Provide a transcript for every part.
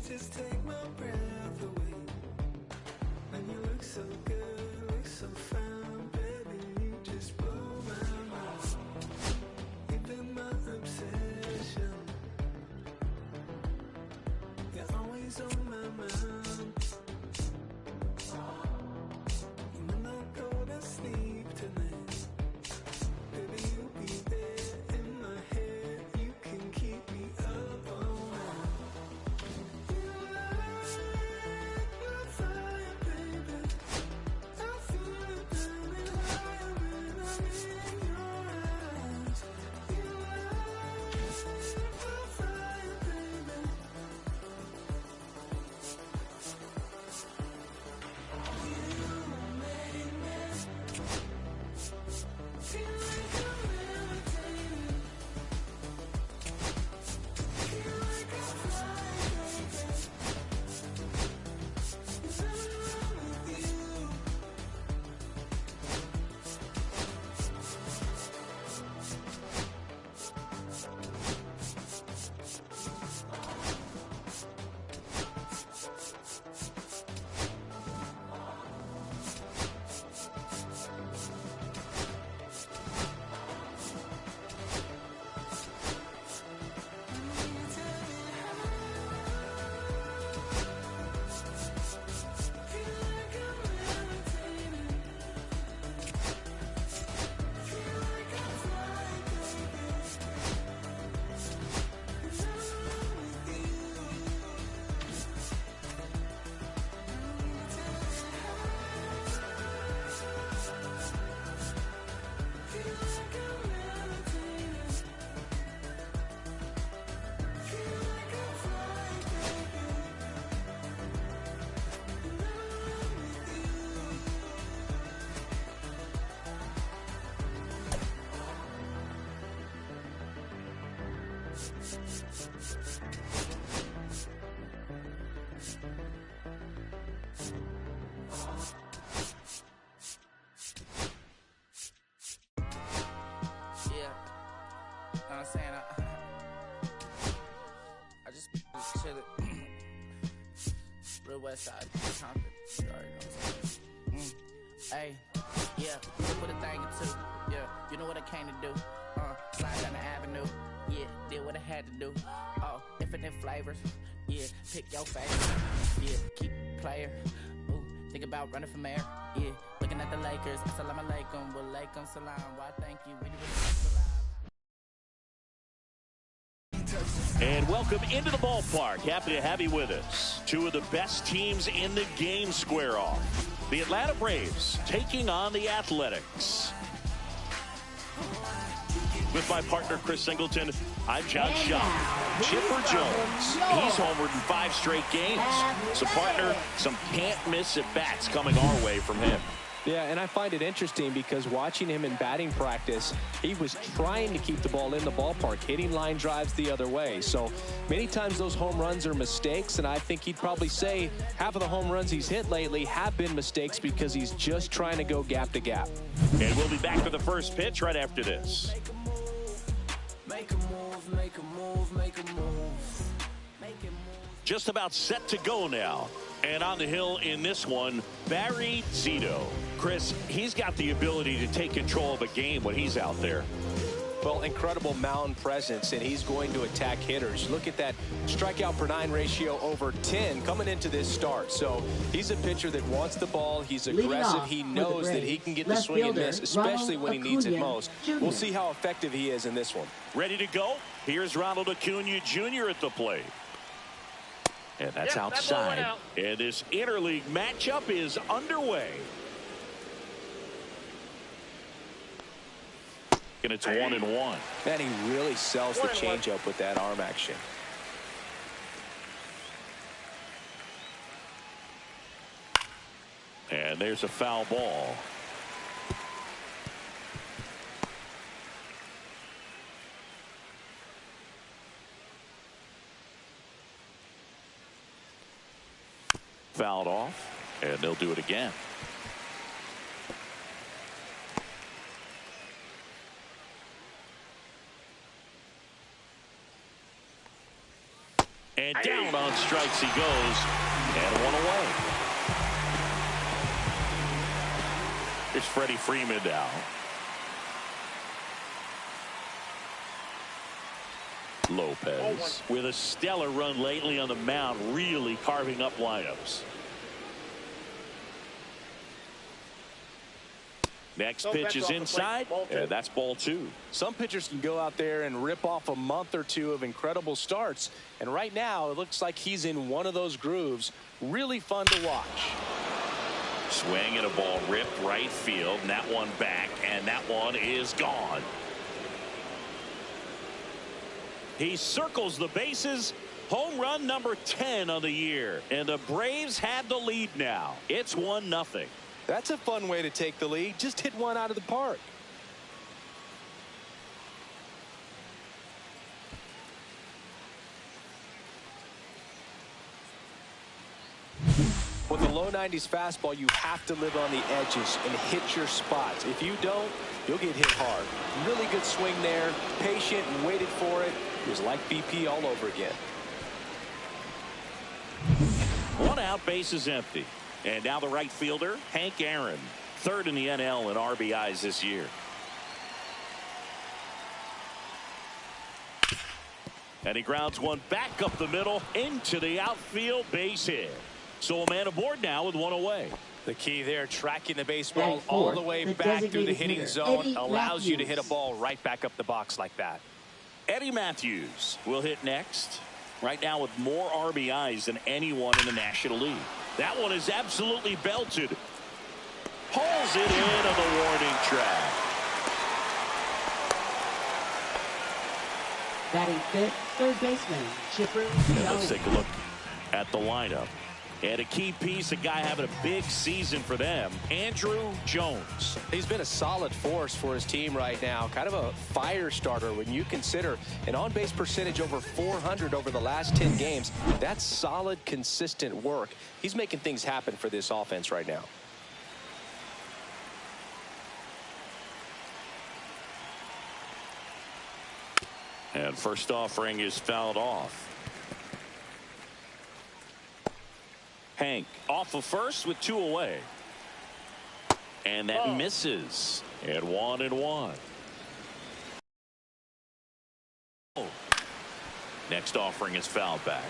Just take my breath away. And you look so good, look so fine, baby. You just blow my mind. You've been my obsession. You're always on my mind. And when I go to sleep tonight, baby, you'll be there in my head. You can keep me up all night. I'm saying? I just chillin'. Real West Side, Compton. You already know what I'm saying. Hey, yeah, put a thing or two. Yeah, you know what I came to do. Slide down the avenue. Yeah, did what I had to do. Oh, infinite flavors. Yeah, pick your favorite. Yeah, keep player. Ooh, think about running for mayor. Yeah, looking at the Lakers. Assalamu alaikum, wa alaikum salam. Why thank you. We And welcome into the ballpark. Happy to have you with us. Two of the best teams in the game square off. The Atlanta Braves taking on the Athletics. With my partner, Chris Singleton, I'm John Shaw. Chipper Jones, he's homered in 5 straight games. So, partner, some can't-miss at-bats coming our way from him. Yeah, and I find it interesting because watching him in batting practice, he was trying to keep the ball in the ballpark, hitting line drives the other way. So many times those home runs are mistakes, and I think he'd probably say half of the home runs he's hit lately have been mistakes because he's just trying to go gap to gap. And we'll be back for the first pitch right after this. Make a move, make a move, make a move. Just about set to go now. And on the hill in this one, Barry Zito. Chris, he's got the ability to take control of a game when he's out there. Well, incredible mound presence, and he's going to attack hitters. Look at that strikeout per 9 ratio over 10 coming into this start. So he's a pitcher that wants the ball. He's aggressive. He knows that he can get the swing and miss, especially when he needs it most. We'll see how effective he is in this one. Ready to go? Here's Ronald Acuna Jr. at the plate. And that's outside. And this interleague matchup is underway. And it's 1-1. And he really sells the changeup with that arm action. And there's a foul ball. fouled off, and they'll do it again. And down on strikes he goes, and one away. Here's Freddie Freeman now. Lopez with a stellar run lately on the mound, really carving up lineups. Next pitch is inside, and that's ball 2. Some pitchers can go out there and rip off a month or two of incredible starts, and right now it looks like he's in one of those grooves. Really fun to watch. Swing and a ball ripped right field, and that one back, and that one is gone. He circles the bases. Home run number 10 of the year, and the Braves have the lead now. It's 1-0. That's a fun way to take the lead. Just hit one out of the park. With a low 90s fastball, you have to live on the edges and hit your spots. If you don't, you'll get hit hard. Really good swing there. Patient and waited for it. It was like BP all over again. 1 out, base is empty. And now the right fielder, Hank Aaron, 3rd in the NL in RBIs this year. And he grounds one back up the middle into the outfield, base hit. So a man aboard now with 1 away. The key there, tracking the baseball all the way back through the hitting zone, allows you to hit a ball right back up the box like that. Eddie Matthews will hit next. Right now with more RBIs than anyone in the National League. That one is absolutely belted. Pulls it in on the warning track. Batting fifth, third baseman, Chipper Jones. Let's take a look at the lineup. And a key piece, a guy having a big season for them, Andrew Jones. He's been a solid force for his team right now. Kind of a fire starter when you consider an on-base percentage over 400 over the last 10 games. That's solid, consistent work. He's making things happen for this offense right now. And first offering is fouled off. Hank off of first with 2 away. And that misses. And 1-1. Next offering is fouled back.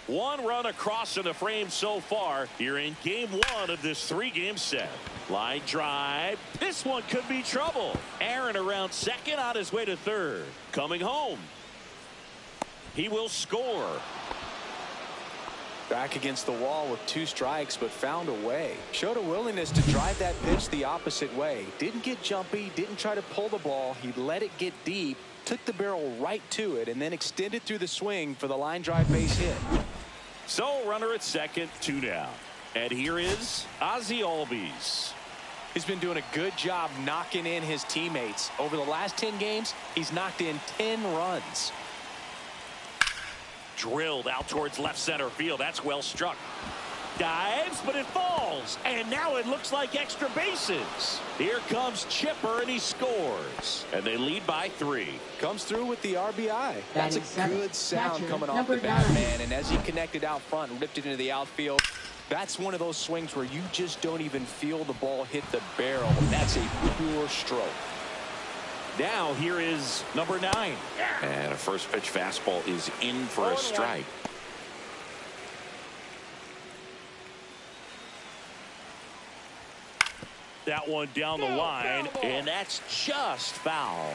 1 run across in the frame so far. You're in game 1 of this 3-game set. Line drive. This one could be trouble. Aaron around second on his way to third. Coming home. He will score. Back against the wall with 2 strikes, but found a way. Showed a willingness to drive that pitch the opposite way. Didn't get jumpy, didn't try to pull the ball. He let it get deep, took the barrel right to it, and then extended through the swing for the line drive base hit. So runner at second, 2 down. And here is Ozzie Albies. He's been doing a good job knocking in his teammates. Over the last 10 games, he's knocked in 10 runs. Drilled out towards left center field. That's well struck. Dives, but it falls. And now it looks like extra bases. Here comes Chipper, and he scores. And they lead by 3. Comes through with the RBI. That's a good sound coming off the number bat, 9. man. And as he connected out front and ripped it into the outfield, that's one of those swings where you just don't even feel the ball hit the barrel. That's a pure stroke. Now here is number 9. And a first pitch fastball is in for a strike. That one down the line, and that's just foul.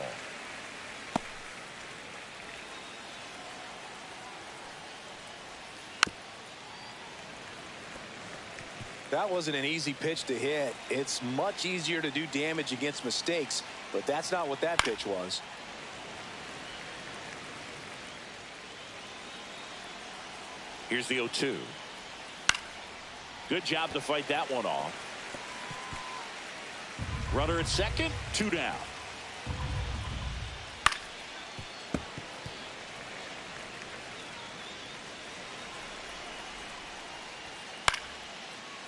That wasn't an easy pitch to hit. It's much easier to do damage against mistakes, but that's not what that pitch was. Here's the 0-2. Good job to fight that one off. Runner at second, 2 down.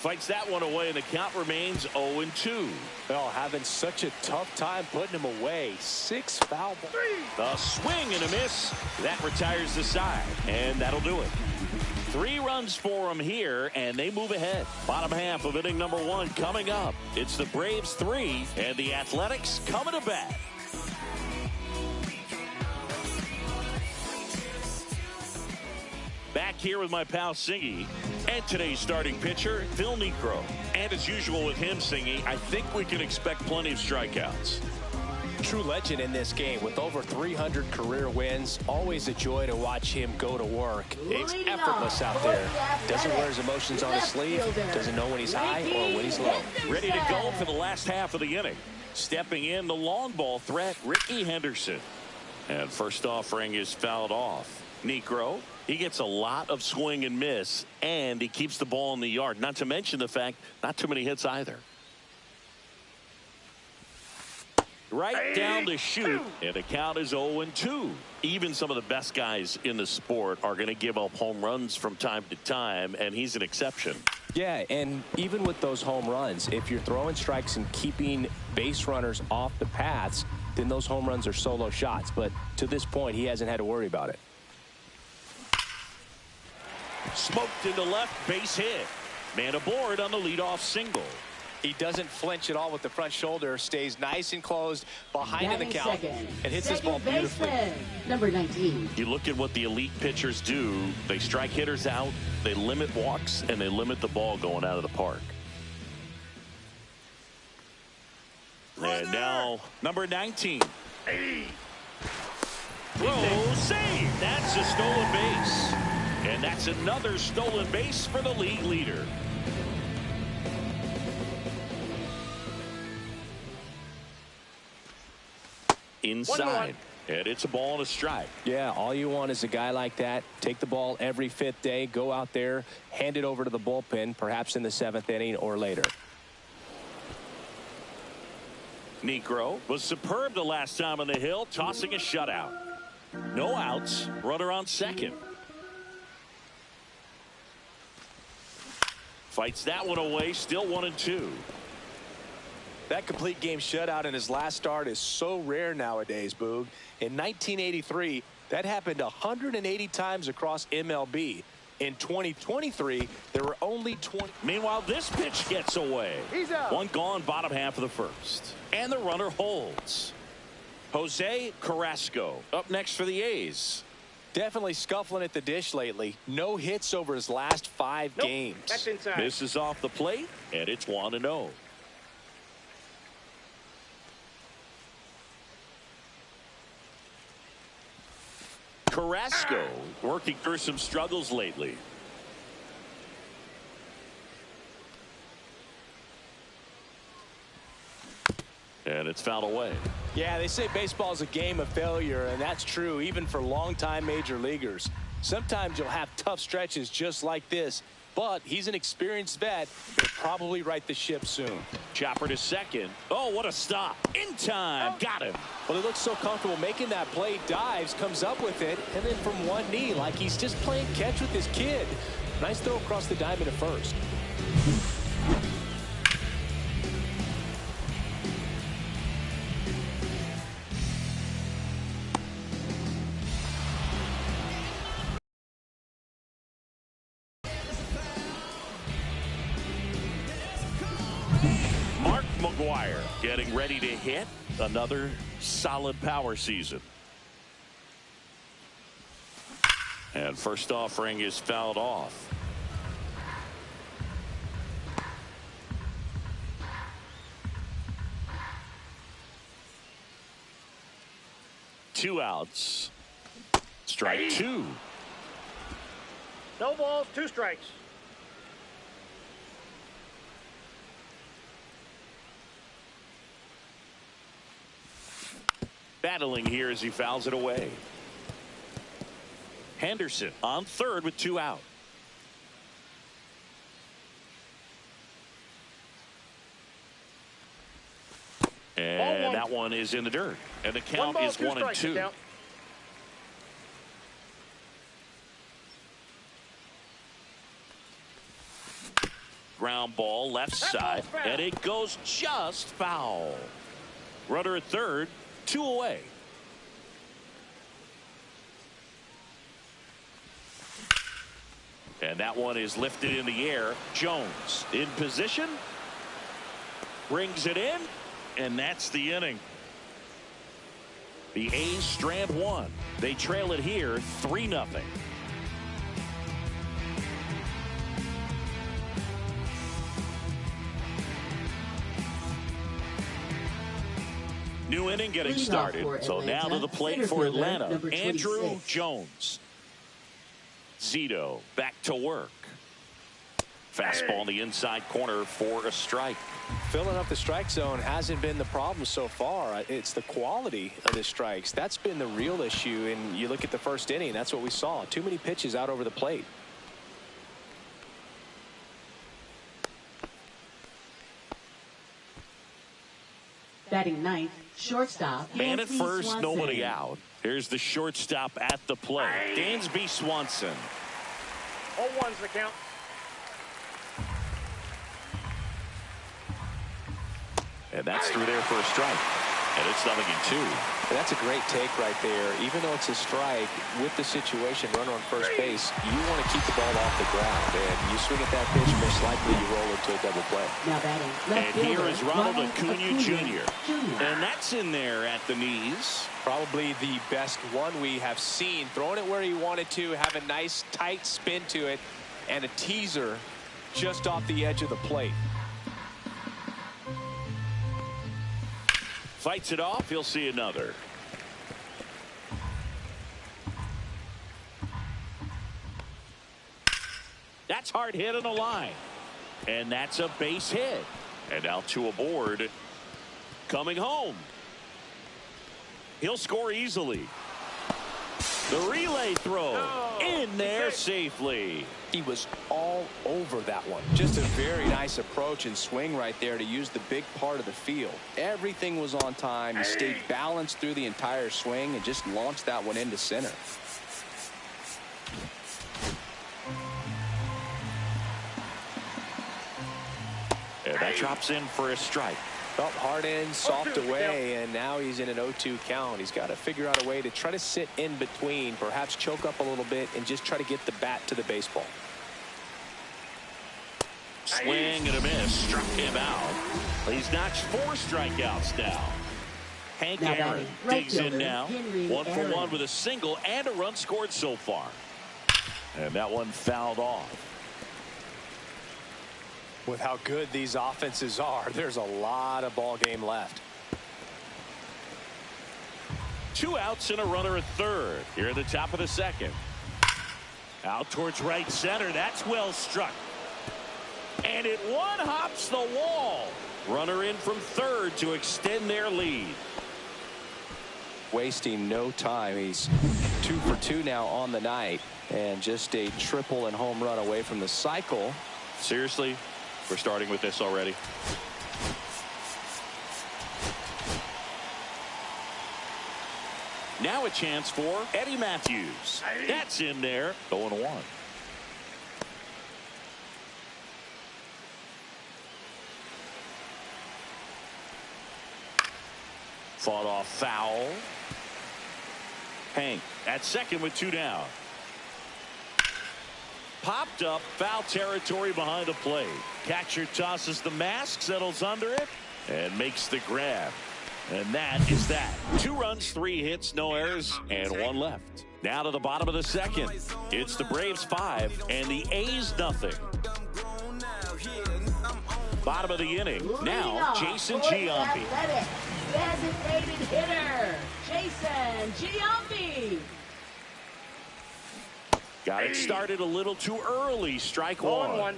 Fights that one away, and the count remains 0-2. Well, having such a tough time putting him away. 6 foul balls. A swing and a miss. That retires the side, and that'll do it. 3 runs for them here, and they move ahead. Bottom half of inning number 1 coming up. It's the Braves 3 and the Athletics coming to bat. Back here with my pal Singy and today's starting pitcher, Phil Niekro. And as usual with him, Singy, I think we can expect plenty of strikeouts. True legend in this game with over 300 career wins. Always a joy to watch him go to work. He's effortless out there. Doesn't wear his emotions on his sleeve. Doesn't know when he's high or when he's low. Ready to go for the last half of the inning. Stepping in, the long ball threat, Ricky Henderson. And first offering is fouled off. Niekro, he gets a lot of swing and miss, and he keeps the ball in the yard. Not to mention the fact, not too many hits either. Right down the chute, and the count is 0-2. Even some of the best guys in the sport are going to give up home runs from time to time, and he's an exception. Yeah, and even with those home runs, if you're throwing strikes and keeping base runners off the paths, then those home runs are solo shots. But to this point, he hasn't had to worry about it. Smoked into left, base hit. Man aboard on the leadoff single. He doesn't flinch at all with the front shoulder, stays nice and closed behind in the count, and hits this ball beautifully. Number 19. You look at what the elite pitchers do. They strike hitters out, they limit walks, and they limit the ball going out of the park. And now, number 19. Throw, save. That's a stolen base. And that's another stolen base for the league leader. Inside. And it's a ball and a strike. Yeah, all you want is a guy like that. Take the ball every 5th day, go out there, hand it over to the bullpen, perhaps in the 7th inning or later. Niekro was superb the last time on the hill, tossing a shutout. No outs, runner on second. Fights that one away, still 1-2. That complete game shutout in his last start is so rare nowadays, Boog. In 1983, that happened 180 times across MLB. In 2023, there were only 20. Meanwhile, this pitch gets away. He's out. One gone, bottom half of the first. And the runner holds. Jose Carrasco up next for the A's. Definitely scuffling at the dish lately. No hits over his last 5 games. That's inside. Misses off the plate, and it's 1-0. Carrasco working through some struggles lately. And it's fouled away. Yeah, they say baseball is a game of failure, and that's true even for longtime major leaguers. Sometimes you'll have tough stretches just like this, but he's an experienced vet. He'll probably right the ship soon. Chopper to second. Oh, what a stop. In time. Got him. Well, he looks so comfortable making that play, dives, comes up with it, and then from one knee, like he's just playing catch with his kid. Nice throw across the diamond at first. Mark McGwire getting ready to hit another solid power season. And first offering is fouled off. Two outs. Strike 2. No balls, 2 strikes. Battling here as he fouls it away. Henderson on third with 2 out. And that one is in the dirt. And the count is 1-2. Ground Ground ball left side, and it goes just foul. Runner at third, 2 away. And that one is lifted in the air. Jones in position. Brings it in. And that's the inning. The A's strand one. They trail it here 3-0. New inning getting started. So now to the plate for Atlanta. Andrew Jones. Zito back to work. Fastball in the inside corner for a strike. Filling up the strike zone hasn't been the problem so far. It's the quality of the strikes. That's been the real issue. And you look at the first inning, that's what we saw. Too many pitches out over the plate. Batting ninth, shortstop. Man at Dansby first, Swanson. nobody out. Here's the shortstop at the plate. Dansby Swanson. 0-1's the count. And that's through there for a strike. And it's 0-2. And that's a great take right there. Even though it's a strike, with the situation, runner on first base, you want to keep the ball off the ground. And you swing at that pitch, most likely you roll into a double play. Now batting left And here fielder, is Ronald Acuna Jr. Jr. And that's in there at the knees. Probably the best one we have seen. Throwing it where he wanted to, have a nice tight spin to it, and a teaser just off the edge of the plate. Fights it off. He'll see another. That's hard hit on the line. And that's a base hit. And now 2 aboard. Coming home. He'll score easily. The relay throw in there safely. He was all over that one. Just a very nice approach and swing right there to use the big part of the field. Everything was on time. He stayed balanced through the entire swing and just launched that one into center. And that drops in for a strike. Up hard in, soft away, and now he's in an 0-2 count. He's got to figure out a way to try to sit in between, perhaps choke up a little bit, and just try to get the bat to the baseball. Swing and a miss. Struck him out. He's notched 4 strikeouts now. Hank Now Aaron batting right digs in fielder, now. Henry 1 for Aaron. 1 with a single and a run scored so far. And that one fouled off. With how good these offenses are, there's a lot of ball game left. 2 outs and a runner at third. Here at the top of the second. Out towards right center. That's well struck. And it one hops the wall. Runner in from third to extend their lead. Wasting no time. He's 2 for 2 now on the night, and just a triple and home run away from the cycle. Seriously, we're starting with this already. Now a chance for Eddie Matthews. That's in there. 0-1. Fought off foul. Hank at second with 2 down. Popped up, foul territory behind the plate. Catcher tosses the mask, settles under it, and makes the grab. And that is that. 2 runs, 3 hits, no errors, and 1 left. Now to the bottom of the second. It's the Braves 5 and the A's 0. Bottom of the inning. Now Jason Giambi. Athletic, designated hitter, Jason Giambi. Got it started a little too early. Strike 1.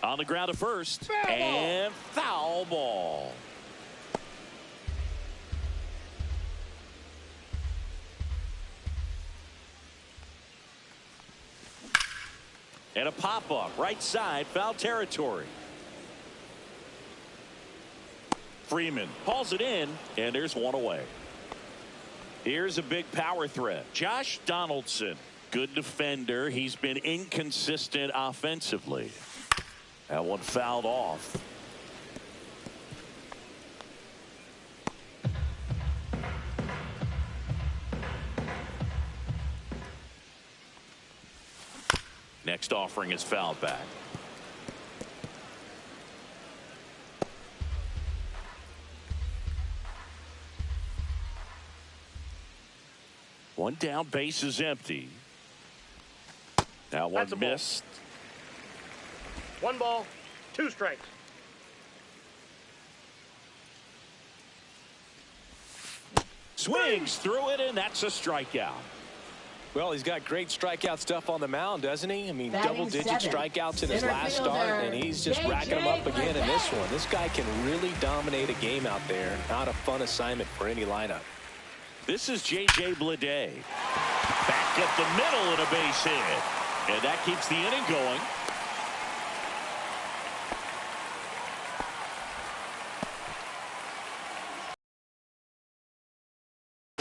On the ground to first. And foul ball. And a pop-up right side, foul territory. Freeman hauls it in, and there's 1 away. Here's a big power threat. Josh Donaldson. good defender. He's been inconsistent offensively. That one fouled off. Next offering is fouled back. One down, base is empty. Now one That's a ball. missed. 1 ball, 2 strikes. Swings through it, and that's a strikeout. Well, he's got great strikeout stuff on the mound, doesn't he? I mean, Batting double-digit seventh, strikeouts in his center last fielder, start, and he's just racking them up again in this one. This guy can really dominate a game out there. Not a fun assignment for any lineup. This is J.J. Bleday. Back up the middle and a base hit. And that keeps the inning going.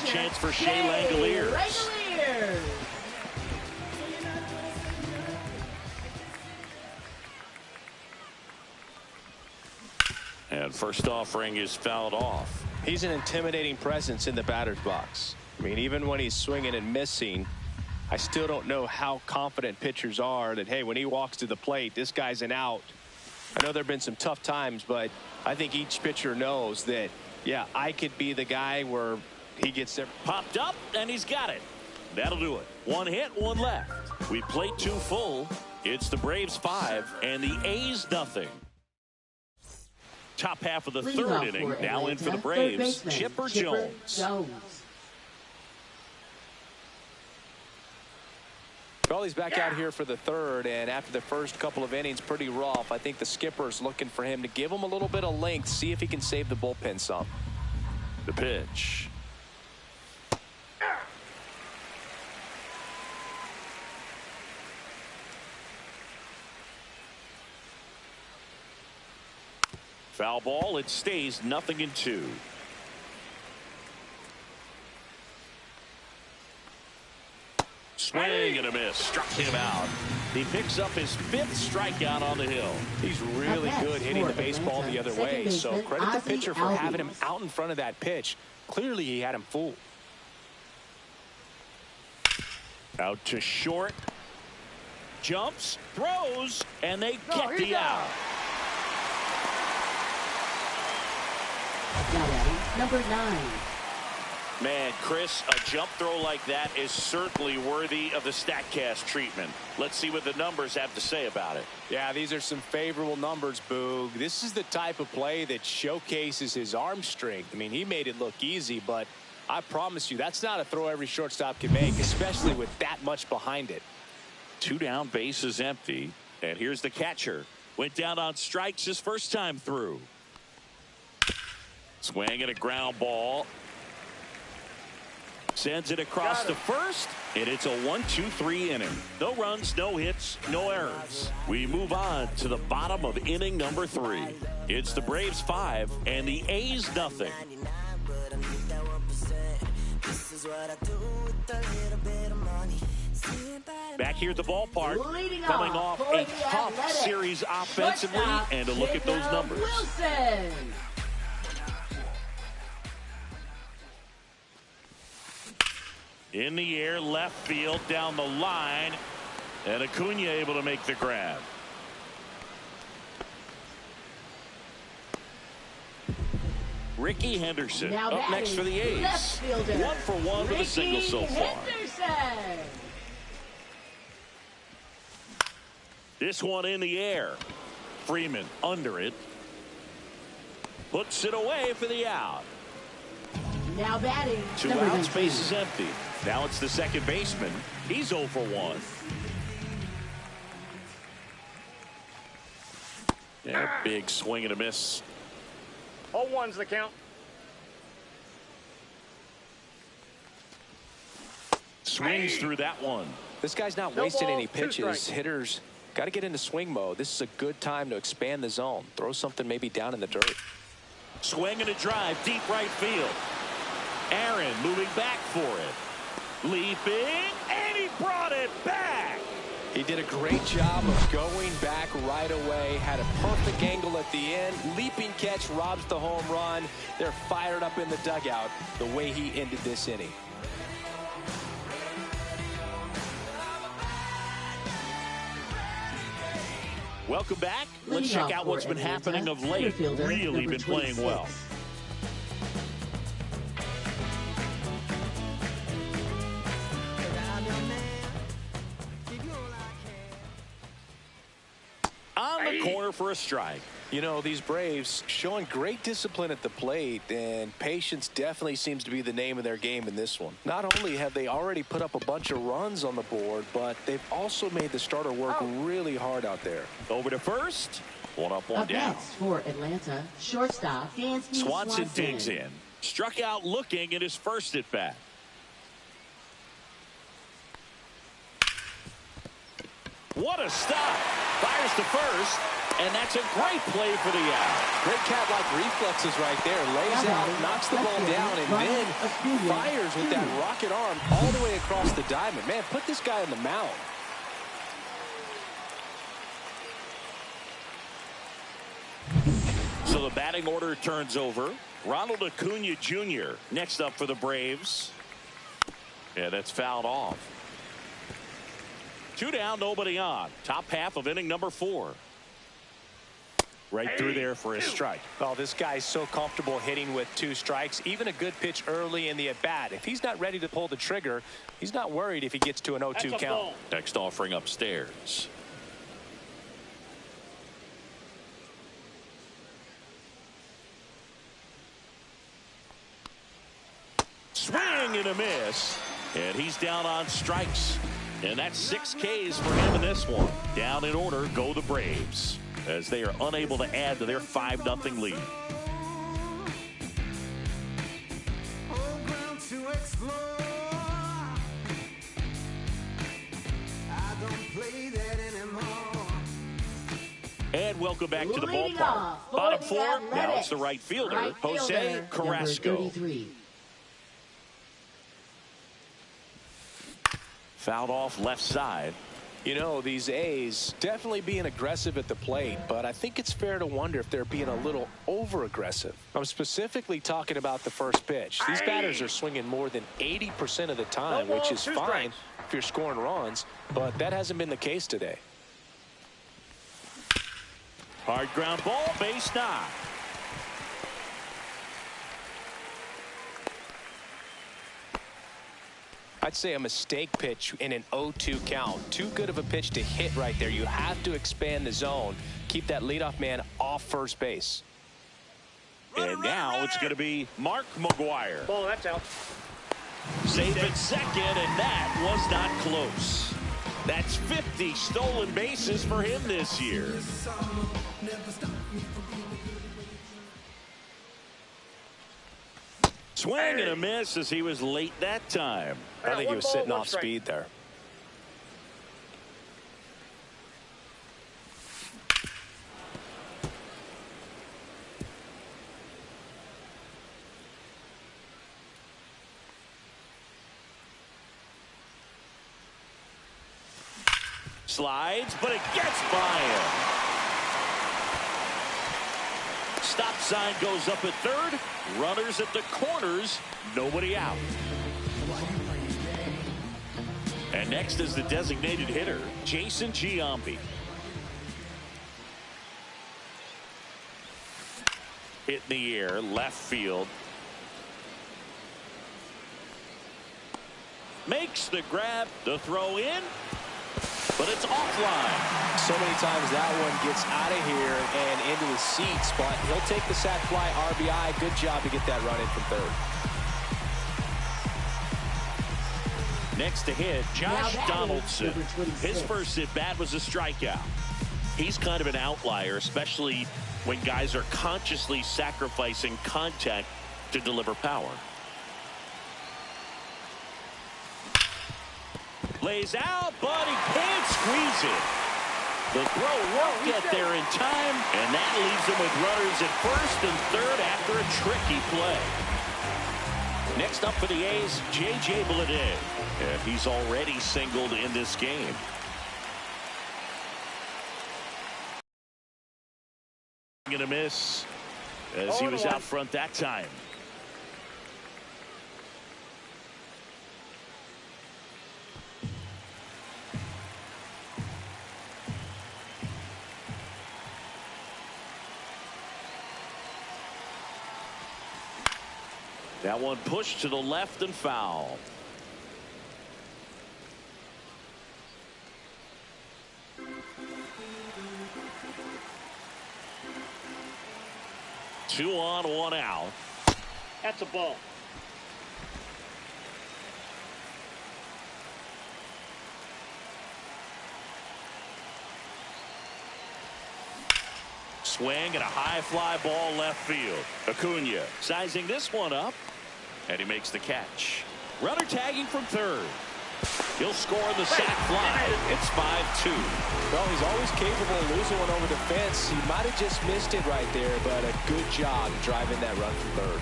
Chance for Shea Langoliers. Langoliers. And first offering is fouled off. He's an intimidating presence in the batter's box. I mean, even when he's swinging and missing, I still don't know how confident pitchers are that, hey, when he walks to the plate, this guy's an out. I know there have been some tough times, but I think each pitcher knows that, yeah, I could be the guy where he gets there. Popped up, and he's got it. That'll do it. 1 hit, 1 left. We played 2 full. It's the Braves 5 and the A's nothing. Top half of the Leading third off inning. for Now in for the Atlanta, third Braves, baseman, Chipper Jones. Well, he's back out here for the third, and after the first couple of innings, pretty rough. I think the skipper's looking for him to give him a little bit of length, see if he can save the bullpen some. The pitch. Foul ball. It stays 0-2. Swing and a miss. Struck him out. He picks up his 5th strikeout on the hill. He's really good hitting the baseball the other way, so credit the pitcher for having him out in front of that pitch. Clearly he had him fooled. Out to short. Jumps, throws, and they get the out. Now batting, number 9. Man, Chris, a jump throw like that is certainly worthy of the StatCast treatment. Let's see what the numbers have to say about it. Yeah, these are some favorable numbers, Boog. This is the type of play that showcases his arm strength. I mean, he made it look easy, but I promise you, that's not a throw every shortstop can make, especially with that much behind it. 2 down, base is empty. And here's the catcher. Went down on strikes his first time through. Swing and a ground ball. Sends it across to first, and it's a 1-2-3 inning. No runs, no hits, no errors. We move on to the bottom of inning number 3. It's the Braves 5 and the A's nothing. Back here at the ballpark, Leading coming off off for a the tough Athletics, series offensively, shortstop, and to look at those Jacob numbers. Wilson. In the air, left field, down the line, and Acuna able to make the grab. Ricky Henderson Now up next for the A's. left fielder, 1 for 1 with a single so Ricky far. Henderson. This one in the air. Freeman under it. Puts it away for the out. Now batting, 2 number outs, 19. base is empty. Now it's the second baseman. He's 0 for 1. Yeah, big swing and a miss. 0-1's the count. Swings through that one. This guy's not No wasting ball, any 2 pitches. strikes. Hitters got to get into swing mode. This is a good time to expand the zone. Throw something maybe down in the dirt. Swing and a drive, deep right field. Aaron moving back for it. Leaping, and he brought it it back. He did a great job of going back right away. Had a perfect angle at the end. Leaping catch robs the home run. They're fired up in the dugout the way he ended this inning. Welcome back. Let's check out what's been happening of late. Really been playing well. On the corner for a strike. You know, these Braves showing great discipline at the plate, and patience definitely seems to be the name of their game in this one. Not only have they already put up a bunch of runs on the board, but they've also made the starter work really hard out there. Over to first. One up, one down. Next for Atlanta, shortstop Dansby Swanson digs in. Struck out looking at his first at bat. What a stop. Fires to first. And that's a great play for the out. Great cat-like reflexes right there. Lays out, knocks the ball down, and then fires with that rocket arm all the way across the diamond. Man, put this guy on the mound. So the batting order turns over. Ronald Acuna Jr. next up for the Braves. Yeah, that's fouled off. 2 down, nobody on. Top half of inning number 4. Right through there for a strike. Well, this guy's so comfortable hitting with 2 strikes. Even a good pitch early in the at-bat. If he's not ready to pull the trigger, he's not worried if he gets to an 0-2 count. Next offering upstairs. Swing and a miss. And he's down on strikes. And that's 6 Ks for him in this one. Down in order go the Braves, as they are unable to add to their 5-0 lead. And welcome back to the ballpark. Bottom 4, now it's the right fielder, Jose Carrasco. Fouled off left side. You know, these A's definitely being aggressive at the plate, but I think it's fair to wonder if they're being a little over-aggressive. I'm specifically talking about the first pitch. These batters are swinging more than 80% of the time, which is fine if you're scoring runs, but that hasn't been the case today. Hard ground ball, base knock. I'd say a mistake pitch in an 0-2 count. Too good of a pitch to hit right there. You have to expand the zone. Keep that leadoff man off first base. And now it's going to be Mark McGwire. Ball, that's out. Safe at second, and that was not close. That's 50 stolen bases for him this year. Swing and a miss as he was late that time. I think he was sitting off speed there. Slides, but it gets by him. Stop sign goes up at third. Runners at the corners. Nobody out. And next is the designated hitter, Jason Giambi. Hit in the air, left field. Makes the grab, the throw in, but it's offline. So many times that one gets out of here and into the seats, but he'll take the sac fly RBI. Good job to get that run in from third. Next to hit, Josh Donaldson. His first at bat was a strikeout. He's kind of an outlier, especially when guys are consciously sacrificing contact to deliver power. Lays out, but he can't squeeze it. The throw won't get there in time, and that leaves him with runners at first and third after a tricky play. Next up for the A's, J.J. Bleday. And he's already singled in this game. Gonna miss as he was out front that time. That one pushed to the left and foul. Two on, one out. That's a ball. Swing and a high fly ball left field. Acuna sizing this one up, and he makes the catch. Runner tagging from third. He'll score the sac fly. It's 5-2. Well, he's always capable of losing one over the fence. He might have just missed it right there, but a good job driving that run from third.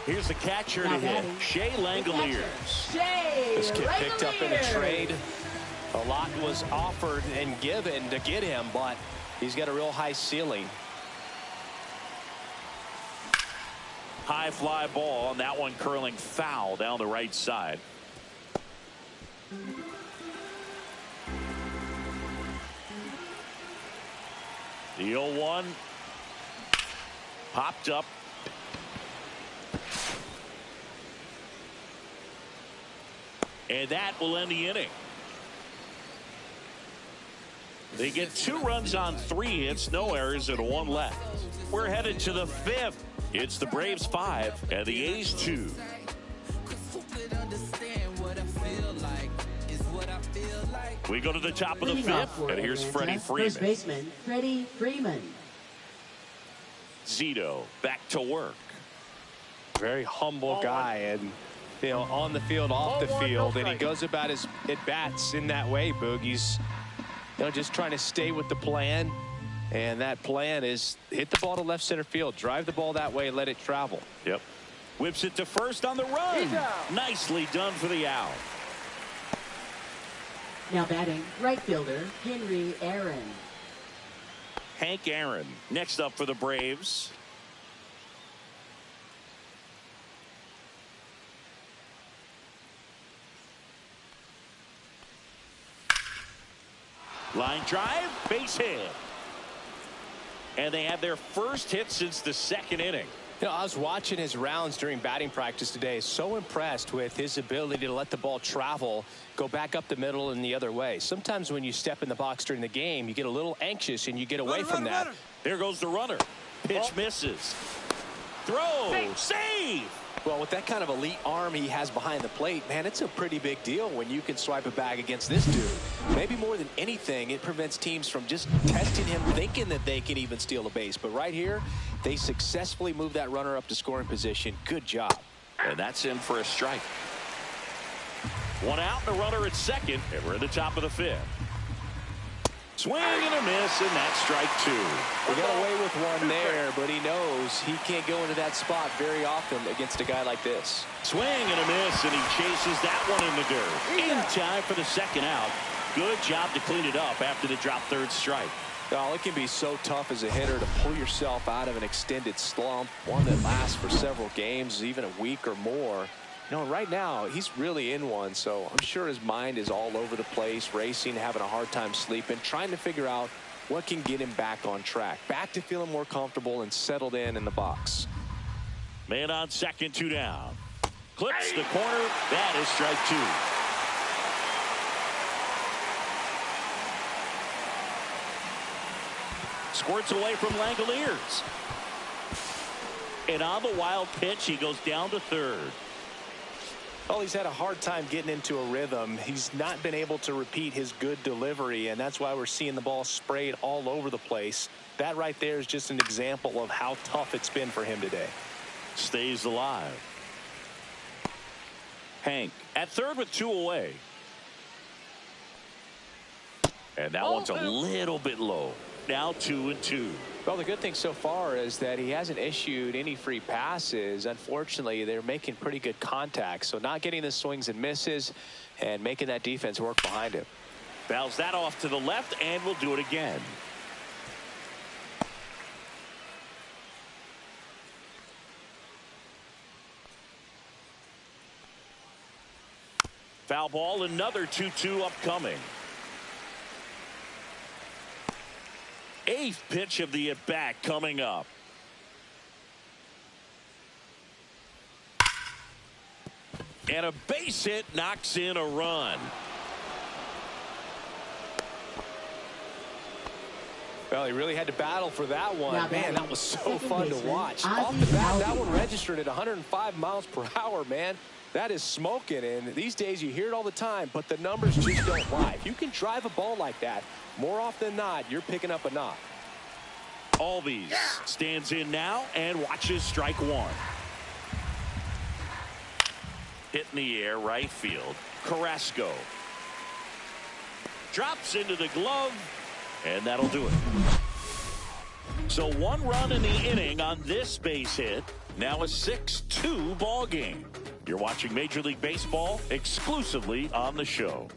Here's the catcher to hit, Shea Langoliers. This kid picked up in a trade. A lot was offered and given to get him, but he's got a real high ceiling. High fly ball, and that one curling foul down the right side. The 0-1 popped up. And that will end the inning. They get 2 runs on 3 hits, no errors, and 1 left. We're headed to the 5th. It's the Braves 5 and the A's 2. We go to the top of the 5th, and here's Freddie Freeman. First baseman, Freddie Freeman. Zito back to work. Very humble guy, and you know, on the field, off the field, and he goes about his at-bats in that way, Boog. He's just trying to stay with the plan, and that plan is hit the ball to left center field, drive the ball that way, let it travel. Yep. Whips it to first on the run. Nicely done for the out. Now batting, right fielder, Henry Aaron. Hank Aaron next up for the Braves. Line drive, base hit. And they have their first hit since the 2nd inning. You know, I was watching his rounds during batting practice today. So impressed with his ability to let the ball travel, go back up the middle and the other way. Sometimes when you step in the box during the game, you get a little anxious and you get away from that. There goes the runner. Pitch misses. Throw. Save. Well, with that kind of elite arm he has behind the plate, man, it's a pretty big deal when you can swipe a bag against this dude. Maybe more than anything, it prevents teams from just testing him, thinking that they can even steal a base. But right here, they successfully move that runner up to scoring position. Good job. And that's in for a strike. 1 out and a runner at second, and we're in the top of the 5th. Swing and a miss, and that's strike 2. He got away with one there, but he knows he can't go into that spot very often against a guy like this. Swing and a miss, and he chases that one in the dirt. In time for the 2nd out. Good job to clean it up after the drop 3rd strike. Well, it can be so tough as a hitter to pull yourself out of an extended slump, one that lasts for several games, even a week or more. You know, right now, he's really in one, so I'm sure his mind is all over the place, racing, having a hard time sleeping, trying to figure out what can get him back on track, back to feeling more comfortable and settled in the box. Man on second, 2 down. Clips the corner. That is strike 2. Squirts away from Langoliers. And on the wild pitch, he goes down to third. Well, he's had a hard time getting into a rhythm. He's not been able to repeat his good delivery, and that's why we're seeing the ball sprayed all over the place. That right there is just an example of how tough it's been for him today. Stays alive. Hank at third with 2 away. And that one's a little bit low. now 2-2. Well, the good thing so far is that he hasn't issued any free passes. Unfortunately, they're making pretty good contact. So not getting the swings and misses and making that defense work behind him. Fouls that off to the left, and we'll do it again. Foul ball, another 2-2 upcoming. Eighth pitch of the at-bat coming up. And a base hit knocks in a run. Well, he really had to battle for that one. Now, Man, that was so fun to watch. Ozzie Off the bat, that Albies. one registered at 105 miles per hour, man. That is smoking, and these days you hear it all the time, but the numbers just don't lie. If you can drive a ball like that, more often than not, you're picking up a knock. Albies stands in now and watches strike one. Hit in the air, right field. Carrasco drops into the glove, and that'll do it. So 1 run in the inning on this base hit. Now a 6-2 ball game. You're watching Major League Baseball exclusively on the show.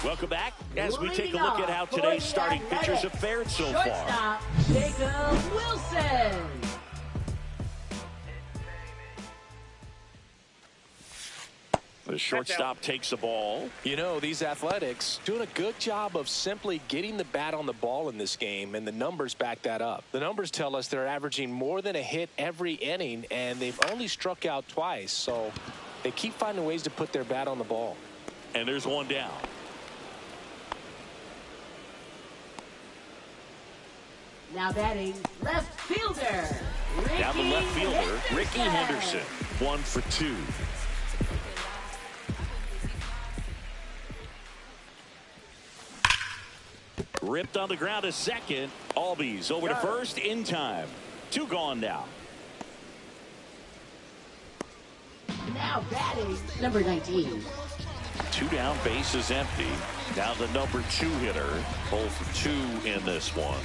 Welcome back as we take a look at how today's starting pitchers have fared so far. Shortstop, Jacob Wilson. The shortstop takes the ball. You know, these Athletics doing a good job of simply getting the bat on the ball in this game, and the numbers back that up. The numbers tell us they're averaging more than a hit every inning, and they've only struck out twice, so they keep finding ways to put their bat on the ball. And there's one down. Now batting left fielder. Down the left fielder, Ricky Henderson. Henderson. 1 for 2. Ripped on the ground to second. Albies over to first in time. 2 gone now. Now batting number 19. 2 down, bases empty. Now the number 2 hitter. 0 for 2 in this one.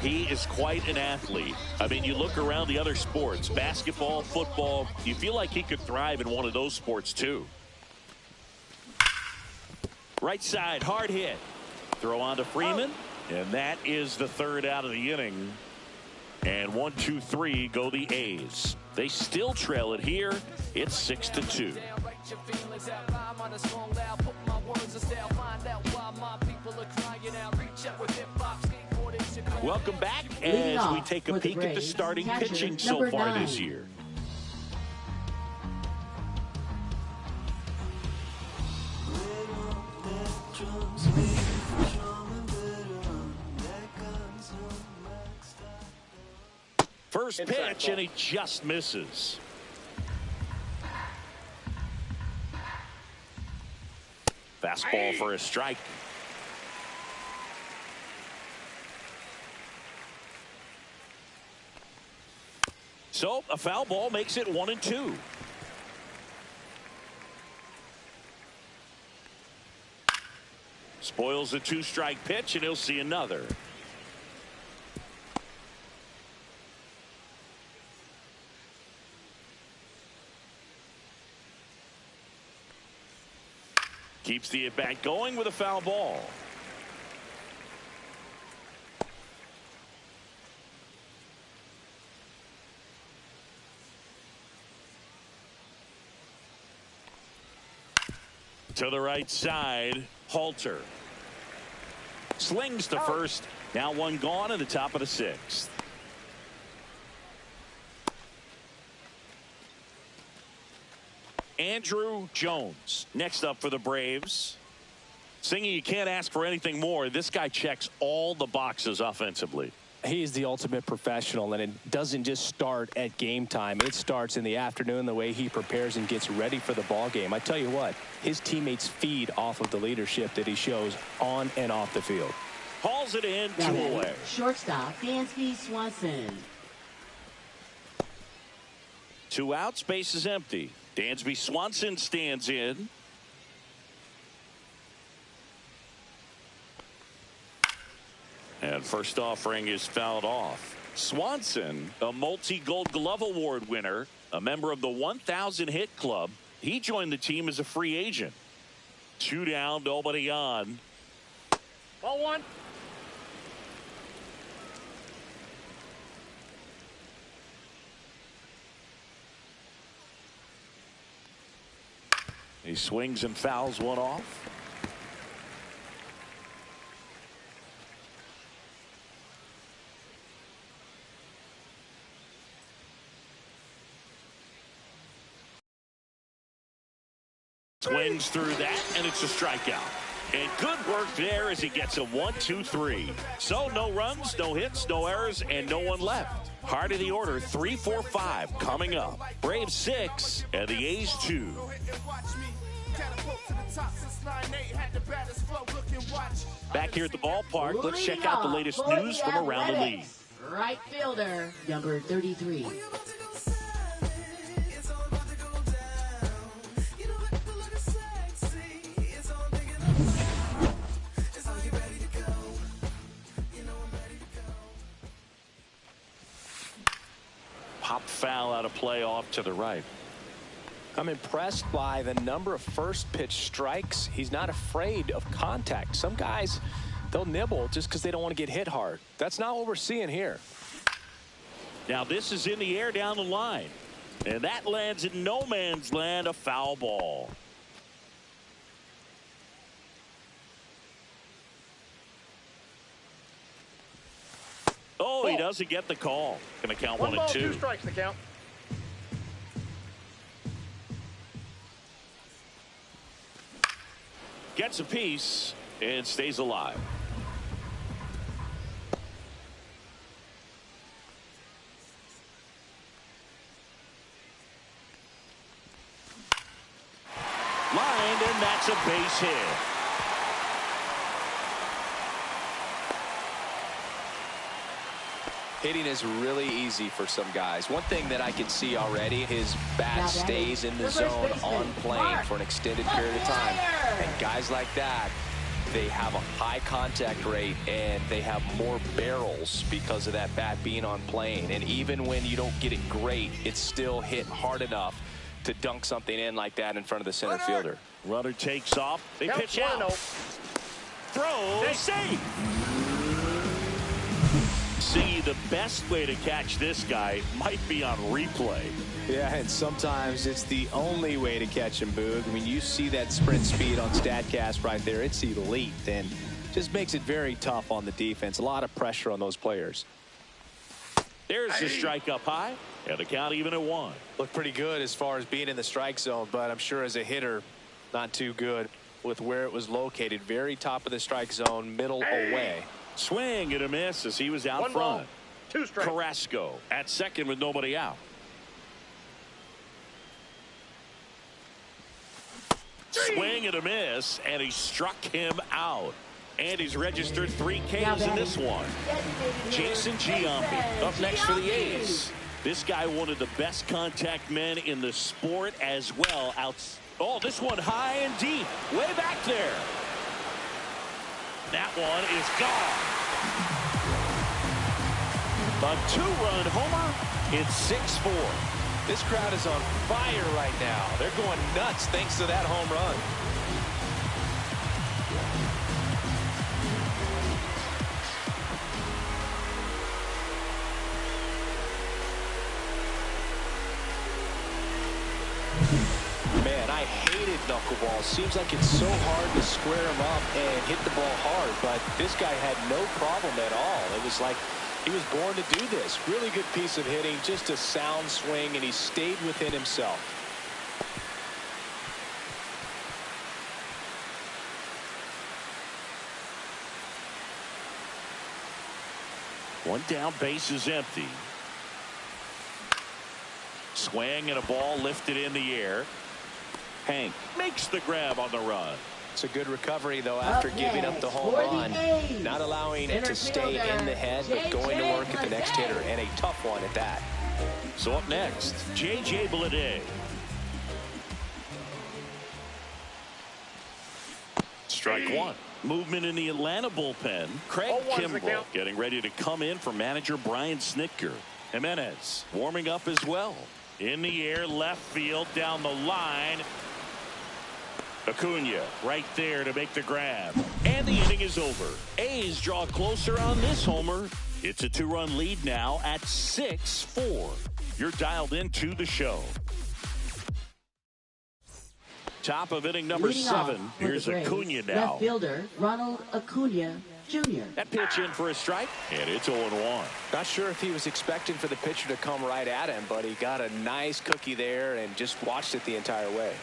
He is quite an athlete. I mean, you look around the other sports, basketball, football, you feel like he could thrive in one of those sports too. Right side, hard hit. Throw on to Freeman, and that is the 3rd out of the inning. And 1, 2, 3 go the A's. They still trail it here. It's 6-2. Welcome back as we take a peek at the starting pitching so far this year. First pitch, and he just misses. Fastball for a strike. So a foul ball makes it 1-2. Spoils the 2-strike pitch, and he'll see another. Keeps the at-bat going with a foul ball. To the right side, Halter slings to first. Now 1 gone in the top of the 6th. Andrew Jones next up for the Braves. Singy, you can't ask for anything more. This guy checks all the boxes offensively. He's the ultimate professional, and it doesn't just start at game time. It starts in the afternoon, the way he prepares and gets ready for the ball game. I tell you what, his teammates feed off of the leadership that he shows on and off the field. Hauls it in, Now 2 batting away. shortstop, Dansby Swanson. 2 outs, base is empty. Dansby Swanson stands in. And first offering is fouled off. Swanson, a multi-Gold Glove Award winner, a member of the 1,000 hit club. He joined the team as a free agent. 2 down, nobody on. Ball 1. He swings and fouls one off. Swings through that, and it's a strikeout. And good work there as he gets a 1-2-3. So no runs, no hits, no errors, and no one left. Heart of the order, 3-4-5 coming up. Braves 6 and the A's 2. Back here at the ballpark, let's check out the latest news from around the league. Right fielder, number 33. Pop foul out of play off to the right. I'm impressed by the number of first pitch strikes. He's not afraid of contact. Some guys, they'll nibble just because they don't want to get hit hard. That's not what we're seeing here. Now this is in the air down the line. And that lands in no man's land, a foul ball. Oh, he doesn't get the call. Going to count 1 and 2. 2 strikes to count. Gets a piece and stays alive. Lined, and that's a base hit. Hitting is really easy for some guys. One thing that I can see already, his bat stays in the zone on plane for an extended period of time. And guys like that, they have a high contact rate and they have more barrels because of that bat being on plane. And even when you don't get it great, it's still hit hard enough to dunk something in like that in front of the center fielder. Runner takes off. They pitch out. Throw, safe. See, the best way to catch this guy might be on replay. Yeah, and sometimes it's the only way to catch him, Boog. I mean, you see that sprint speed on StatCast right there. It's elite and just makes it very tough on the defense. A lot of pressure on those players. There's the strike up high, and the count even at 1. Looked pretty good as far as being in the strike zone, but I'm sure as a hitter, not too good with where it was located. Very top of the strike zone, middle away. Swing and a miss as he was out 1 front. ball, 2 strikes. Carrasco at second with nobody out. Swing and a miss, and he struck him out. And he's registered 3 Ks in this one. Jason Giambi up next for the A's. This guy, one of the best contact men in the sport as well. Oh, this one high and deep, way back there. That one is gone. A 2-run homer. It's 6-4. This crowd is on fire right now. They're going nuts thanks to that home run. Man, I hated knuckleball. Seems like it's so hard to square him up and hit the ball hard, but this guy had no problem at all. It was like he was born to do this. Really good piece of hitting, just a sound swing, and he stayed within himself. One down, base is empty. Swing and a ball lifted in the air. Hank makes the grab on the run. It's a good recovery, though, after giving up the home run. Not allowing it to stay in the head, but going to work at the next hitter, and a tough one at that. So up next, J.J. Bleday. Strike one. Movement in the Atlanta bullpen. Craig Kimbrell getting ready to come in for manager Brian Snitker. Jimenez warming up as well. In the air, left field, down the line. Acuna right there to make the grab. And the inning is over. A's draw closer on this homer. It's a 2-run lead now at 6-4. You're dialed into the show. Top of inning number 7. Here's Acuna now. Left fielder Ronald Acuna Jr. That pitch in for a strike, and it's 0-1. Not sure if he was expecting for the pitcher to come right at him, but he got a nice cookie there and just watched it the entire way.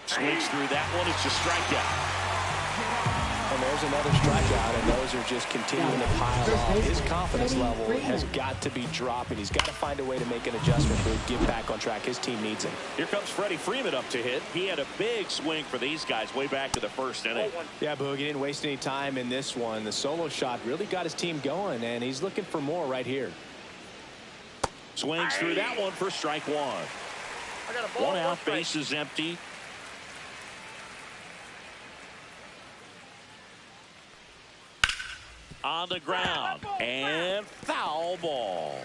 Swings through that one. It's a strikeout. And there's another strikeout, and those are just continuing to pile on. His confidence level has got to be dropping. He's got to find a way to make an adjustment to get back on track. His team needs him. Here comes Freddie Freeman up to hit. He had a big swing for these guys way back to the first inning. Yeah, Boog, he didn't waste any time in this one. The solo shot really got his team going, and he's looking for more right here. Swings through that one for strike one. One out, base is empty. On the ground, and foul ball.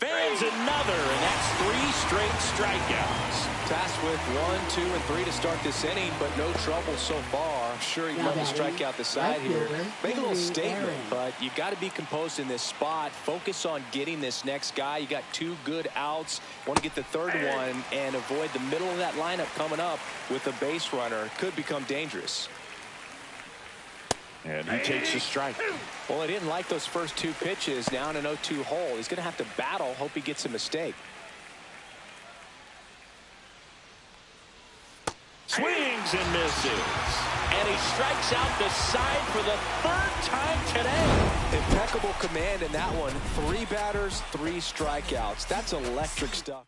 Fans another, and that's 3 straight strikeouts. Tasked with 1, 2, and 3 to start this inning, but no trouble so far. I'm sure he'd love to strike out the side here. Make a little statement, but you got to be composed in this spot. Focus on getting this next guy. You got 2 good outs. Want to get the third one and avoid the middle of that lineup coming up with a base runner. Could become dangerous. And he takes a strike. Well, he didn't like those first 2 pitches. Now in an 0-2 hole. He's going to have to battle. Hope he gets a mistake. Swings and misses. And he strikes out the side for the 3rd time today. Impeccable command in that one. 3 batters, 3 strikeouts. That's electric stuff.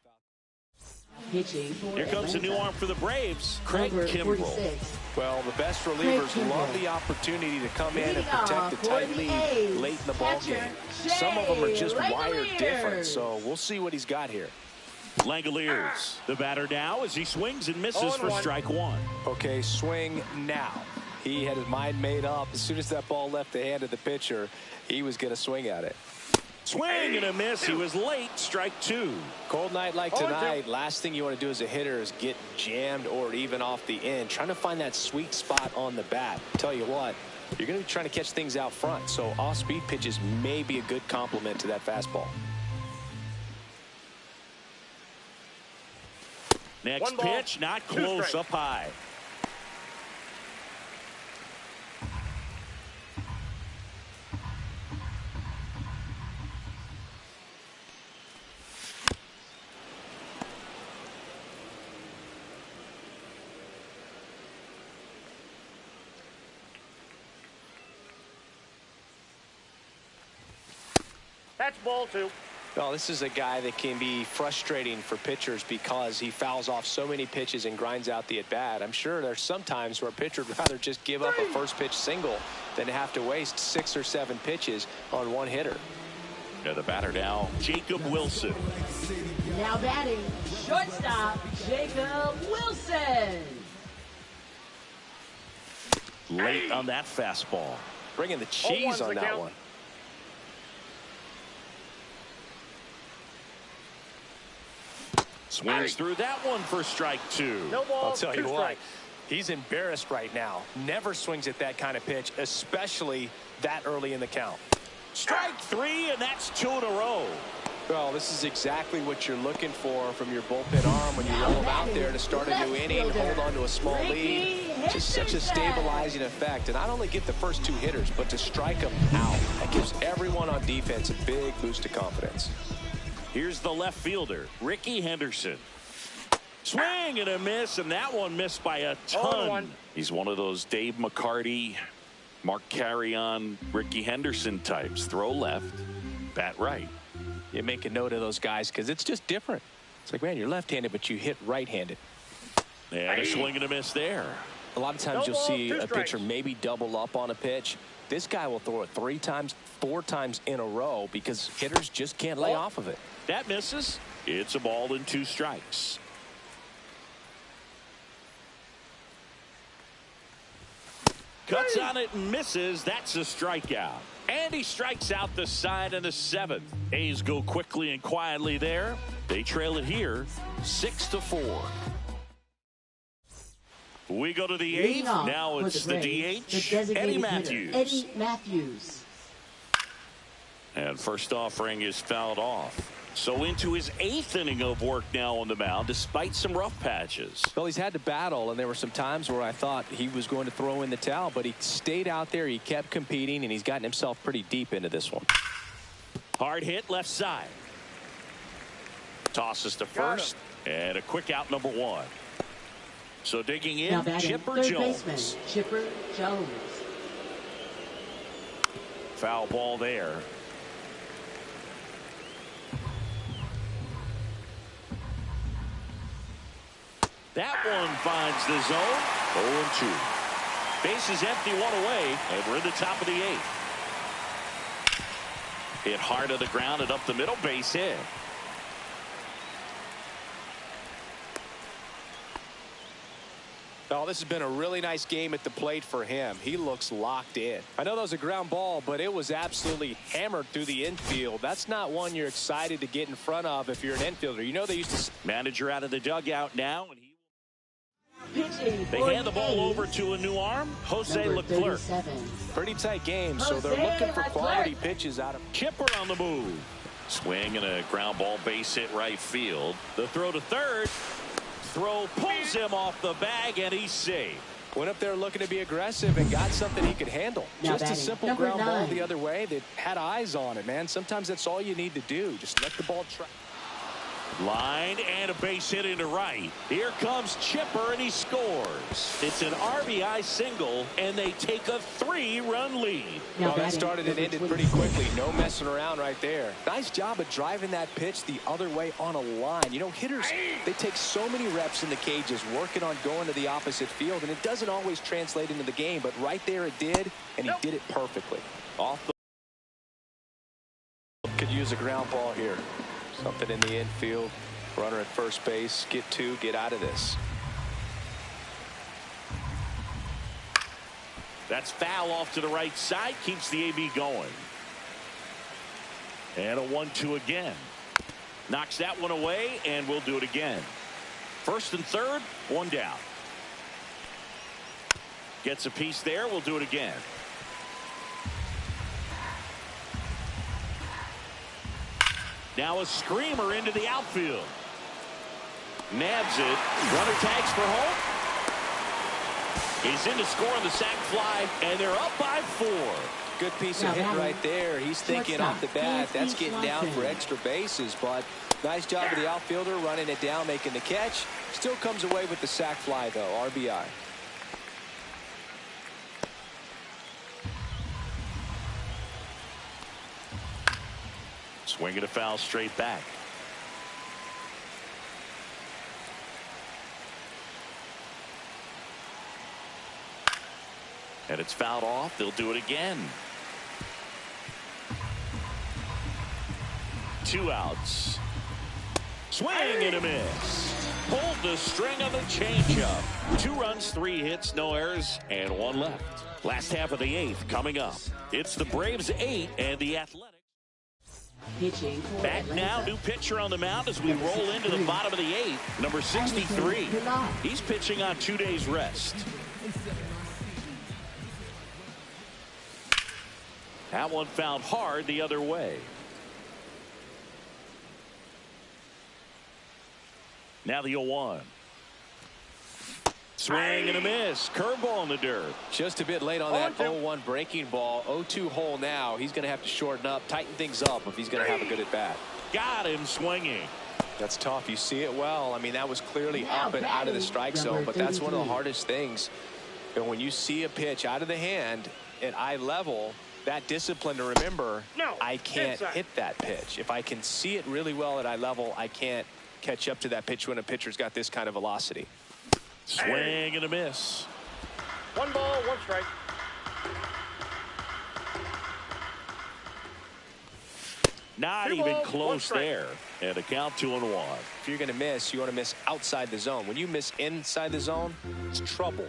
Pitching. Here comes a new arm for the Braves, Craig Kimbrell. Well, the best relievers love the opportunity to come in and protect the tight lead late in the ball game. Some of them are just wired different, so we'll see what he's got here. Langoliers, the batter now as he swings and misses for strike one. Okay, swing now. He had his mind made up. As soon as that ball left the hand of the pitcher, he was going to swing at it. Swing and a miss. He was late. Strike two. Cold night like tonight, last thing you want to do as a hitter is get jammed or even off the end. Trying to find that sweet spot on the bat. Tell you what, you're going to be trying to catch things out front. So off-speed pitches may be a good complement to that fastball. Next pitch, not close, up high. That's ball two. Well, this is a guy that can be frustrating for pitchers because he fouls off so many pitches and grinds out the at-bat. I'm sure there's some times where a pitcher would rather just give up a first pitch single than have to waste 6 or 7 pitches on one hitter. Yeah, the batter now, Jacob Wilson. Now batting, shortstop, Jacob Wilson. Late on that fastball. Bringing the cheese on that count. one. Swings through that one for strike two. No ball, I'll tell you two what, strikes. he's embarrassed right now. Never swings at that kind of pitch, especially that early in the count. Strike three, and that's 2 in a row. Well, this is exactly what you're looking for from your bullpen arm when you roll him out there to start a new inning, hold on to a small lead. Just such a stabilizing effect. And not only get the first 2 hitters, but to strike them out. That gives everyone on defense a big boost of confidence. Here's the left fielder, Ricky Henderson. Swing and a miss, and that one missed by a ton. He's one of those Dave McCarty, Mark Carrion, Ricky Henderson types. Throw left, bat right. You make a note of those guys because it's just different. It's like, man, you're left-handed, but you hit right-handed. And a swing and a miss there. A lot of times you'll see a pitcher maybe double up on a pitch. This guy will throw it 3 times, 4 times in a row because hitters just can't lay off of it. That misses. It's a ball and 2 strikes. Cuts on it and misses. That's a strikeout. And he strikes out the side in the 7th. A's go quickly and quietly there. They trail it here 6-4. We go to the 8th. Now it's the DH, Eddie Matthews. Eddie Matthews. And first offering is fouled off. So into his 8th inning of work now on the mound, despite some rough patches. Well, he's had to battle, and there were some times where I thought he was going to throw in the towel, but he stayed out there, he kept competing, and he's gotten himself pretty deep into this one. Hard hit left side. Tosses to first, and a quick out number 1. So digging in, Chipper Jones. Baseman, Chipper Jones. Foul ball there. That one finds the zone. 0-2. Bases empty, 1 away, and we're in the top of the 8th. Hit hard to the ground and up the middle, base hit. Oh, this has been a really nice game at the plate for him. He looks locked in. I know that was a ground ball, but it was absolutely hammered through the infield. That's not one you're excited to get in front of if you're an infielder. You know they used to... Manager out of the dugout now, and they Pitching hand the ball over to a new arm, Jose Leclerc. Pretty tight game, so they're looking for quality pitches out of... Chipper on the move. Swing and a ground ball base hit right field. The throw to third. Throw pulls him off the bag, and he's safe. Went up there looking to be aggressive and got something he could handle. Now just a simple number ground ball 9. the other way that had eyes on it, man. Sometimes that's all you need to do. Just let the ball track. Line and a base hit into right. Here comes Chipper, and he scores. It's an RBI single, and they take a 3-run lead. Well, that started and ended pretty quickly. No messing around right there. Nice job of driving that pitch the other way on a line. You know, hitters, they take so many reps in the cages working on going to the opposite field, and it doesn't always translate into the game, but right there it did, and he did it perfectly. Off the... Could use a ground ball here. Something in the infield. Runner at first base. Get 2. Get out of this. That's foul off to the right side. Keeps the AB going. And a 1-2 again. Knocks that one away, and we'll do it again. First and third, 1 down. Gets a piece there. We'll do it again. Now a screamer into the outfield. Nabs it. Runner tags for home. He's in to score on the sac fly, and they're up by 4. Good piece of hit right there. He's thinking off the bat, that's getting down for extra bases, but nice job of the outfielder running it down, making the catch. Still comes away with the sac fly, though. RBI. Swing and a foul straight back. And it's fouled off. They'll do it again. 2 outs. Swing and a miss. Pulled the string on the changeup. 2 runs, 3 hits, no errors, and 1 left. Last half of the 8th coming up. It's the Braves 8 and the Athletics. Pitching Back now, new pitcher on the mound as we roll into the bottom of the 8th. Number 63. He's pitching on 2 days rest. That one found hard the other way. Now the 0-1. Swing and a miss. Curveball in the dirt. Just a bit late on that 0-1 breaking ball. 0-2 hole now. He's going to have to shorten up, tighten things up if he's going to have a good at bat. Got him swinging. That's tough. You see it well. I mean, that was clearly up and out of the strike zone, but that's one of the hardest things. And when you see a pitch out of the hand at eye level, that discipline to remember, No, I can't inside. hit that pitch. If I can see it really well at eye level, I can't catch up to that pitch when a pitcher's got this kind of velocity. Swing and a miss. 1 ball, 1 strike. Not 2 even balls, 1 close strike. there. And a count 2-1. If you're going to miss, you want to miss outside the zone. When you miss inside the zone, it's trouble.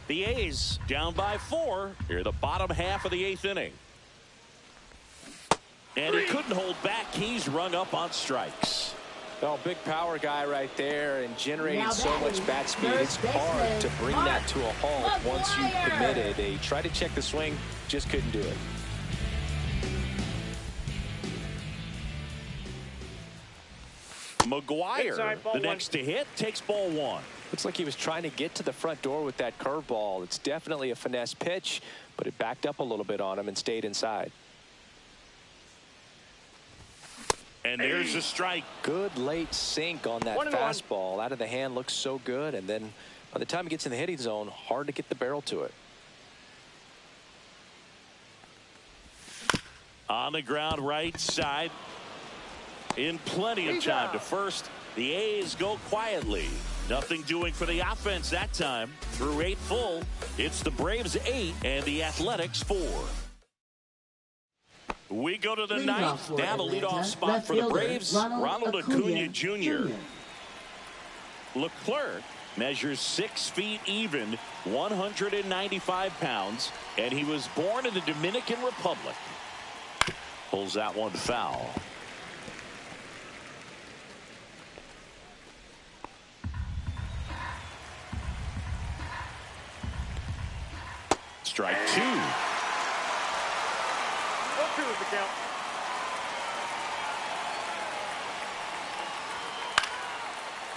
The A's down by 4 here, the bottom half of the 8th inning. And he couldn't hold back. He's rung up on strikes. Well, big power guy right there and generating Now so much batting, bat speed. first It's hard baseman, to bring that to a halt Mark once you've McGwire. committed. He tried to check the swing, just couldn't do it. McGwire, Inside, ball the 1. next to hit, takes ball 1. Looks like he was trying to get to the front door with that curveball. It's definitely a finesse pitch, but it backed up a little bit on him and stayed inside. And there's a strike. Good late sink on that 1-1. fastball. Out of the hand, looks so good. And then by the time he gets in the hitting zone, hard to get the barrel to it. On the ground right side. In plenty of time to first. The A's go quietly. Nothing doing for the offense that time. Through 8 full. It's the Braves 8 and the Athletics 4. We go to the Leadoff ninth. for Now the Atlanta, leadoff spot left for the fielder, Braves. Ronald Acuna Acuna Jr. Jr. Leclerc measures 6 feet even, 195 pounds, and he was born in the Dominican Republic. Pulls that one foul. Strike 2. 0-2 is the count.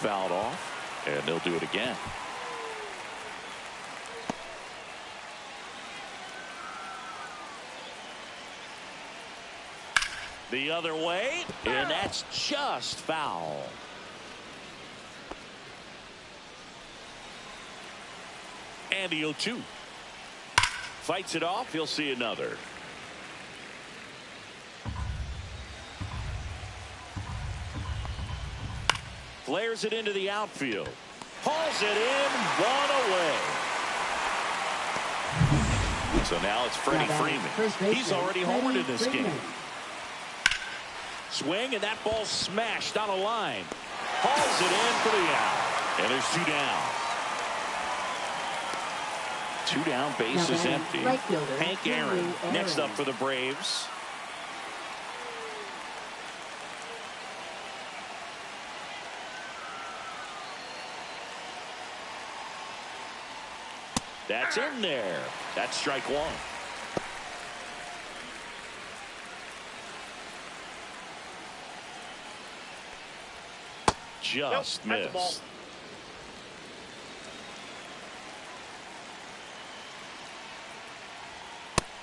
Fouled off, and they'll do it again. The other way, and that's just foul. And the 0-2. Fights it off. He'll see another. Flares it into the outfield. Hauls it in, 1 away. So now it's Freddie Now batting, Freeman. first baseman, He's already homered in this Freddie game. Freeman. Swing, and that ball smashed on a line. Hauls it in for the out. And there's 2 down. 2 down, base Now is batting, empty. right fielder, Hank Aaron Henry next up Aaron. for the Braves. That's in there. That's strike 1. Just Nope, that's a ball. missed.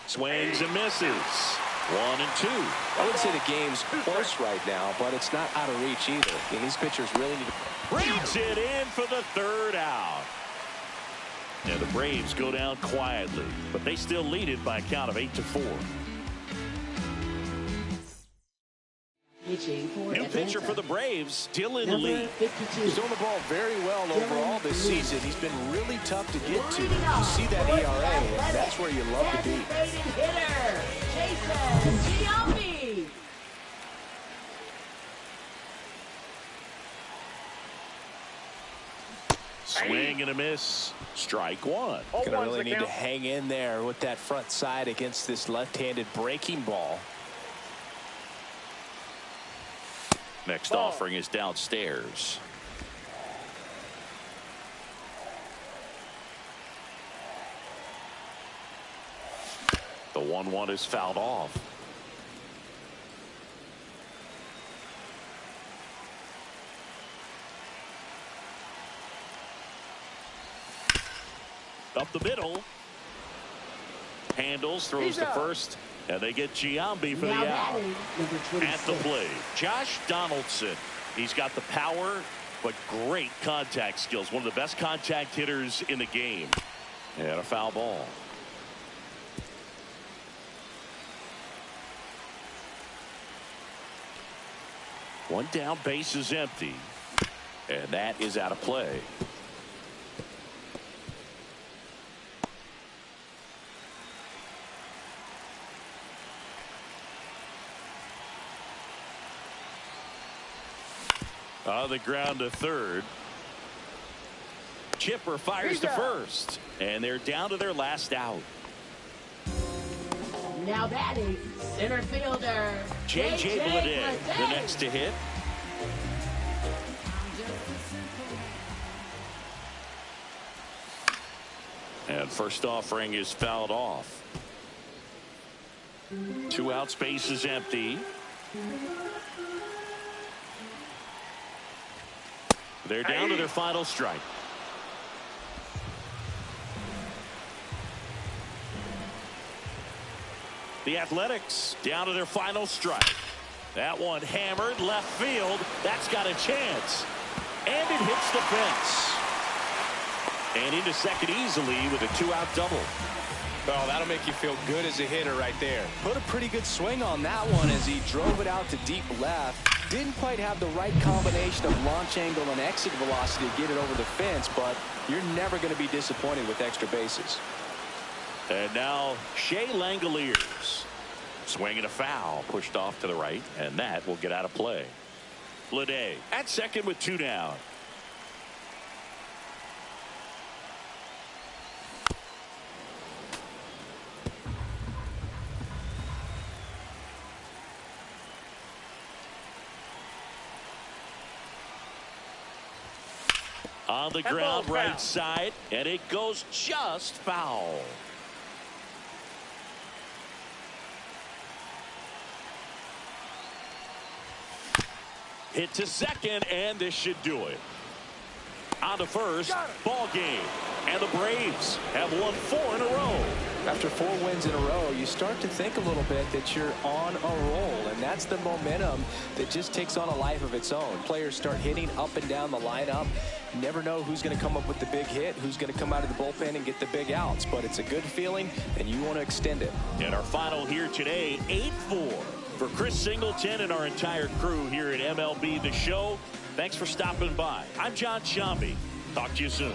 Swings and misses. 1 and 2. I would say the game's close right now, but it's not out of reach either. I mean, these pitchers really need to... Brings it in for the 3rd out. And the Braves go down quietly, but they still lead it by a count of 8-4. Pitching for New Atlanta. pitcher for the Braves, Dylan Number Lee. 52. He's throwing the ball very well overall this Lee. season. He's been really tough to get to. Leading You off see that for the ERA, and Athletics, that's where you love to be. designated hitter, Jason Giambi. Swing and a miss. Strike 1. Gonna 0-1's really the need to count. hang in there with that front side against this left-handed breaking ball. Next Ball. offering is downstairs. The 1-1 is fouled off. Up the middle. Handles, throws He's to out. first, And they get Giambi for the out. At the plate, Josh Donaldson. He's got the power, but great contact skills. One of the best contact hitters in the game. And a foul ball. One down, base is empty. And that is out of play. On the ground to third. Chipper fires to first. And they're down to their last out. Now batting, center fielder, J.J. Bleday, the next to hit. And first offering is fouled off. 2 outs, base is empty. They're down to their final strike. The Athletics down to their final strike. That one hammered left field. That's got a chance. And it hits the fence. And into second easily with a 2-out double. Well, that'll make you feel good as a hitter right there. Put a pretty good swing on that one as he drove it out to deep left. Didn't quite have the right combination of launch angle and exit velocity to get it over the fence, but you're never going to be disappointed with extra bases. And now Shea Langoliers. Swinging a foul, pushed off to the right, and that will get out of play. Bleday at second with 2 down. On the ground, right side, and it goes just foul. Hit to second, and this should do it. On to first, ball game. And the Braves have won 4 in a row. After 4 wins in a row, you start to think a little bit that you're on a roll, and that's the momentum that just takes on a life of its own. Players start hitting up and down the lineup. You never know who's going to come up with the big hit, who's going to come out of the bullpen and get the big outs, but it's a good feeling, and you want to extend it. And our final here today, 8-4. For Chris Singleton and our entire crew here at MLB The Show, thanks for stopping by. I'm Jon Sciambi. Talk to you soon.